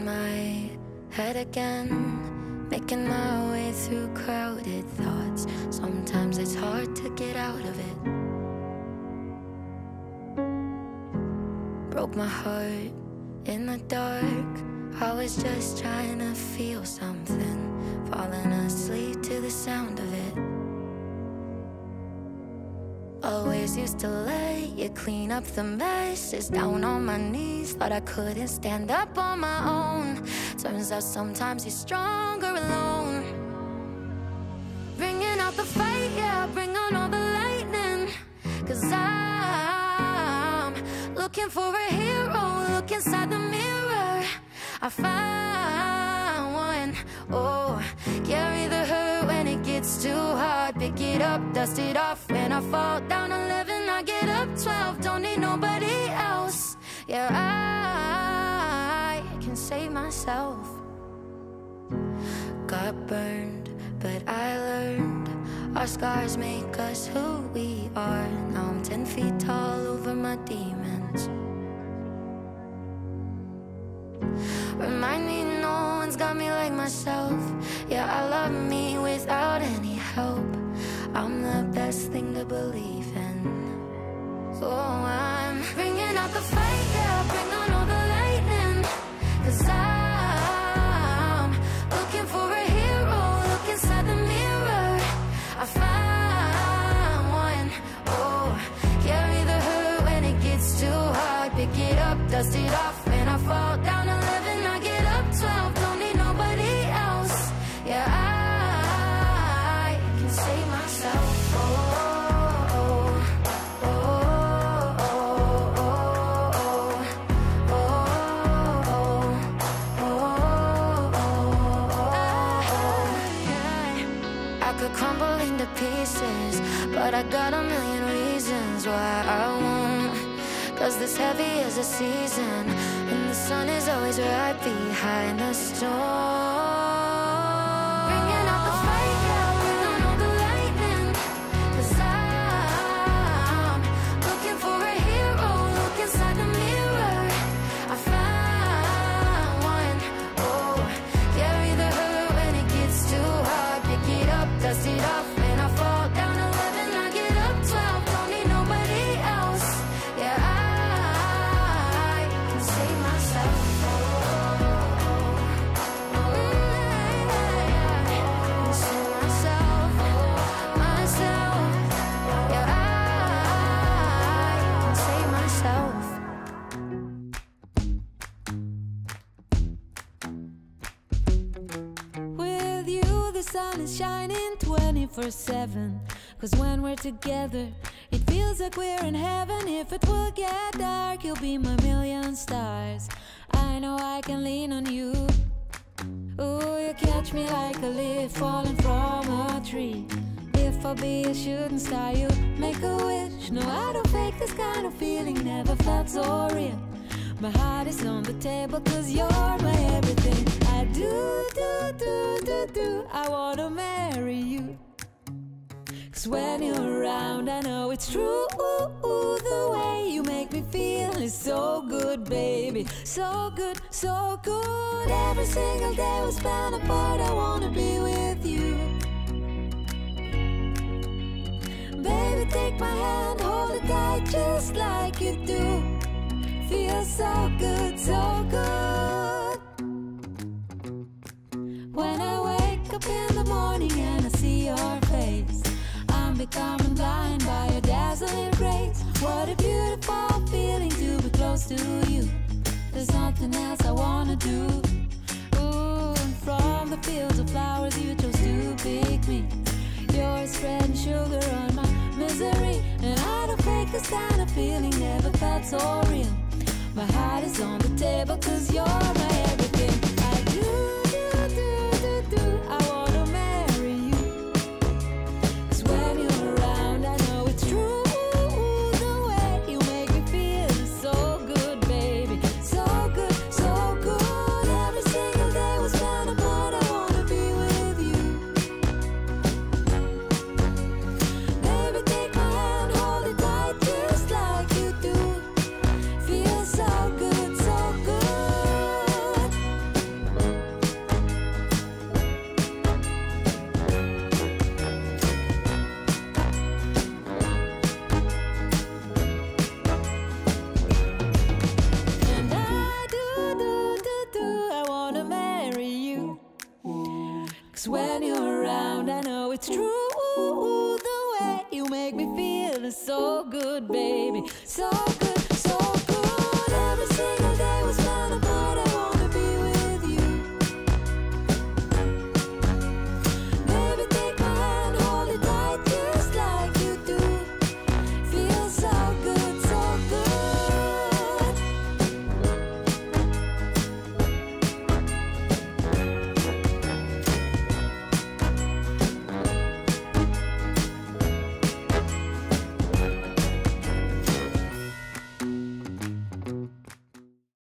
my head again, making my way through crowded thoughts. Sometimes it's hard to get out of it. Broke my heart in the dark. I was just trying to feel something, falling asleep to the sound of it. Always used to let you clean up the messes. Down on my knees, thought I couldn't stand up on my own. Turns out sometimes you're stronger alone. Bringing out the fight, yeah, bring on all the lightning. 'Cause I'm looking for a hero. Look inside the mirror, I found one. Oh, carry the hurt when it gets too hard. Pick it up, dust it off. When I fall down 11, I get up 12. Don't need nobody else. Yeah, I can save myself. Got burned, but I learned. Our scars make us who we are. Now I'm 10 feet tall over my demons. Remind me no one's got me like myself. Yeah, I love me without any help. I'm the best thing to believe in. So I'm bringing out the fight, yeah, bring on all the lightning. 'Cause I'm looking for a hero. Look inside the mirror, I found one. Oh, carry the hurt when it gets too hard. Pick it up, dust it off. When I fall down 11, I get up 12. Don't need nobody else. Yeah, I can save myself. Oh, oh, oh, oh, oh, oh, oh. I could crumble into pieces, but I got a million reasons why I won't. 'Cause this heavy is a season, and the sun is always right behind the storm. Bringing out the fight, yeah, bring on all the lightning. 'Cause I'm looking for a hero. Look inside the mirror, I found one. Oh, carry the hurt when it gets too hard. Pick it up, dust it off. When I fall down 11, I get up 12. Don't need nobody else. Yeah, I can save myself. With you, the sun is shining 24/7. 'Cause when we're together, it feels like we're in heaven. If it will get dark, you'll be my million stars. I know I can lean on you. Oh, you catch me like a leaf falling from a tree. If I'll be a shooting star, you make a wish. No, I don't fake this kind of feeling, never felt so real. My heart is on the table 'cause you're my everything. I do, I wanna marry you. 'Cause when you're around, I know it's true. The way you make me feel is so good, baby. So good, so good. Every single day we spend apart, I wanna be with you. Baby, take my hand, hold it tight just like you do. Feels so good, so good. When I wake up in the morning and I see your face, I'm becoming blind by your dazzling grace. What a beautiful feeling to be close to you. There's nothing else I wanna do. Ooh, and from the fields of flowers you chose to pick me. You're spreading sugar on my misery, and I don't fake this kind of feeling, never felt so real. My heart is on the table 'cause you're my everything. I do, I wanna marry you. 'Cause when you're around, I know it's true. The way you make me feel is so good, baby. So good, so good. Every single day we spend apart, I wanna be with you. Baby, take my hand, hold it tight just like you do. Feels so good, so good. 'Cause when you're around, I know it's true. The way you make me feel is so good, baby, so good.